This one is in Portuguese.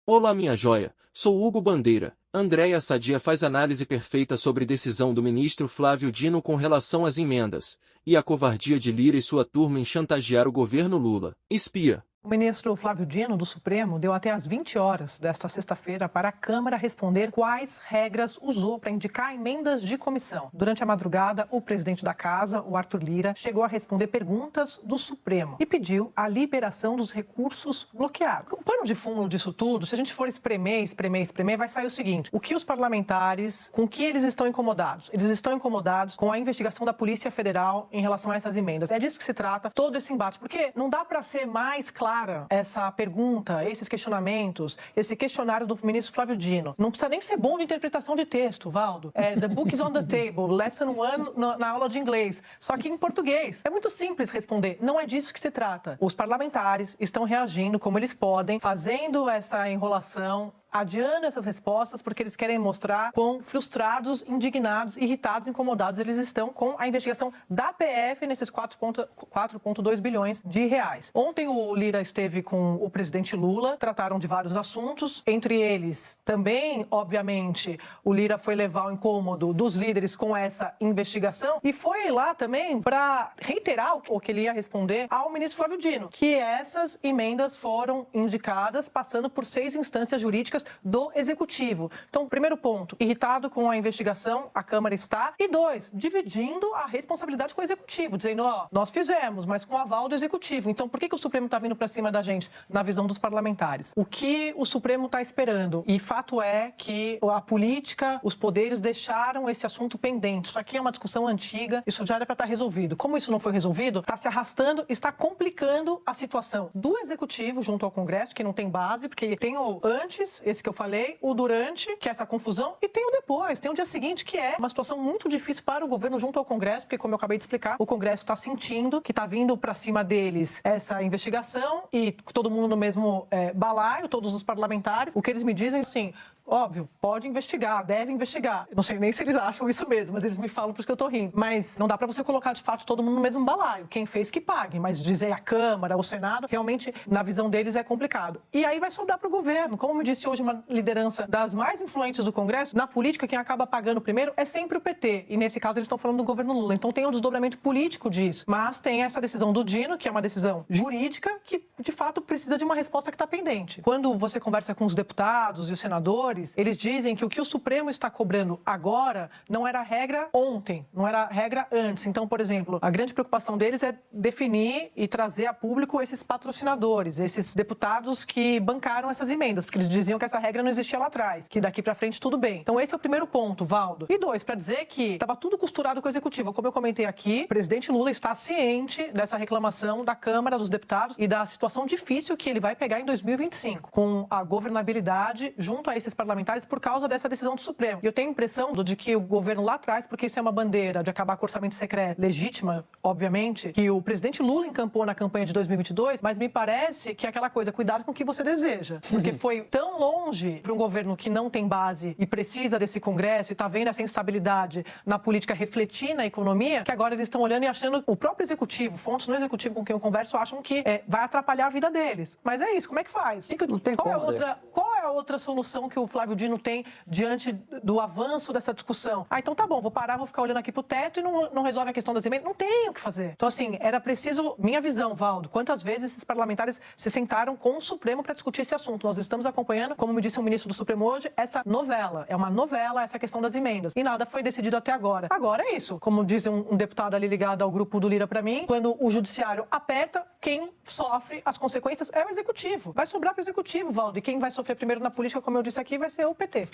Olá minha joia, sou Hugo Bandeira. Andréa Sadia faz análise perfeita sobre decisão do ministro Flávio Dino com relação às emendas, e a covardia de Lira e sua turma em chantagear o governo Lula. Espia. O ministro Flávio Dino, do Supremo, deu até às 20 horas desta sexta-feira para a Câmara responder quais regras usou para indicar emendas de comissão. Durante a madrugada, o presidente da Casa, o Arthur Lira, chegou a responder perguntas do Supremo e pediu a liberação dos recursos bloqueados. O pano de fundo disso tudo, se a gente for espremer, vai sair o seguinte: o que os parlamentares, com que eles estão incomodados? Eles estão incomodados com a investigação da Polícia Federal em relação a essas emendas. É disso que se trata todo esse embate, porque não dá para ser mais claro essa pergunta, esses questionamentos, esse questionário do ministro Flávio Dino. Não precisa nem ser bom de interpretação de texto, Valdo. The book is on the table, lesson 1 na aula de inglês, só que em português. É muito simples responder, não é disso que se trata. Os parlamentares estão reagindo como eles podem, fazendo essa enrolação, adiando essas respostas porque eles querem mostrar quão frustrados, indignados, irritados, incomodados eles estão com a investigação da PF nesses 4,2 bilhões de reais. Ontem o Lira esteve com o presidente Lula, trataram de vários assuntos, entre eles também, obviamente, o Lira foi levar o incômodo dos líderes com essa investigação e foi lá também para reiterar o que ele ia responder ao ministro Flávio Dino, que essas emendas foram indicadas passando por 6 instâncias jurídicas do Executivo. Então, primeiro ponto, irritado com a investigação, a Câmara está. E 2, dividindo a responsabilidade com o Executivo, dizendo, nós fizemos, mas com aval do Executivo. Então, por que o Supremo está vindo para cima da gente, na visão dos parlamentares? O que o Supremo está esperando? E fato é que a política, os poderes deixaram esse assunto pendente. Isso aqui é uma discussão antiga, isso já era para estar resolvido. Como isso não foi resolvido, está se arrastando, está complicando a situação do Executivo junto ao Congresso, que não tem base, porque tem o antes, esse que eu falei, o durante, que é essa confusão, e tem o depois, tem o dia seguinte, que é uma situação muito difícil para o governo junto ao Congresso, porque, como eu acabei de explicar, o Congresso está sentindo que está vindo para cima deles essa investigação e todo mundo no mesmo balaio, todos os parlamentares. O que eles me dizem, assim, óbvio, pode investigar, deve investigar. Eu não sei nem se eles acham isso mesmo, mas eles me falam por isso que eu tô rindo. Mas não dá para você colocar, de fato, todo mundo no mesmo balaio. Quem fez que pague, mas dizer a Câmara, o Senado, realmente, na visão deles, é complicado. E aí vai sobrar para o governo. Como me disse hoje uma liderança das mais influentes do Congresso, na política, quem acaba pagando primeiro é sempre o PT. E nesse caso, eles estão falando do governo Lula. Então tem um desdobramento político disso. Mas tem essa decisão do Dino, que é uma decisão jurídica, que, de fato, precisa de uma resposta que está pendente. Quando você conversa com os deputados e os senadores, eles dizem que o o Supremo está cobrando agora não era regra ontem, não era regra antes. Então, por exemplo, a grande preocupação deles é definir e trazer a público esses patrocinadores, esses deputados que bancaram essas emendas, porque eles diziam que essa regra não existia lá atrás, que daqui para frente tudo bem. Então, esse é o primeiro ponto, Valdo. E 2, para dizer que estava tudo costurado com o Executivo. Como eu comentei aqui, o presidente Lula está ciente dessa reclamação da Câmara dos Deputados e da situação difícil que ele vai pegar em 2025, com a governabilidade junto a esses parlamentares por causa dessa decisão do Supremo. E eu tenho a impressão de que o governo lá atrás, porque isso é uma bandeira de acabar com o orçamento secreto, legítima, obviamente, que o presidente Lula encampou na campanha de 2022, mas me parece que é aquela coisa, cuidado com o que você deseja. Porque foi tão longe para um governo que não tem base e precisa desse Congresso e está vendo essa instabilidade na política refletir na economia, que agora eles estão olhando e achando, o próprio Executivo, fontes no Executivo com quem eu converso, acham que vai atrapalhar a vida deles. Mas é isso, como é que faz? Não tem qual como, é a outra solução que o Flávio Dino tem diante do avanço dessa discussão? Então tá bom, vou parar, vou ficar olhando aqui pro teto e não resolve a questão das emendas. Não tem o que fazer. Então, assim, era preciso, minha visão, Valdo, quantas vezes esses parlamentares se sentaram com o Supremo para discutir esse assunto. Nós estamos acompanhando, como me disse o ministro do Supremo hoje, essa novela. É uma novela essa questão das emendas. E nada foi decidido até agora. Agora é isso. Como diz um deputado ali ligado ao grupo do Lira para mim, quando o judiciário aperta, quem sofre as consequências é o Executivo. Vai sobrar para o Executivo, Valdo. E quem vai sofrer primeiro na política, como eu disse aqui, vai ser o PT.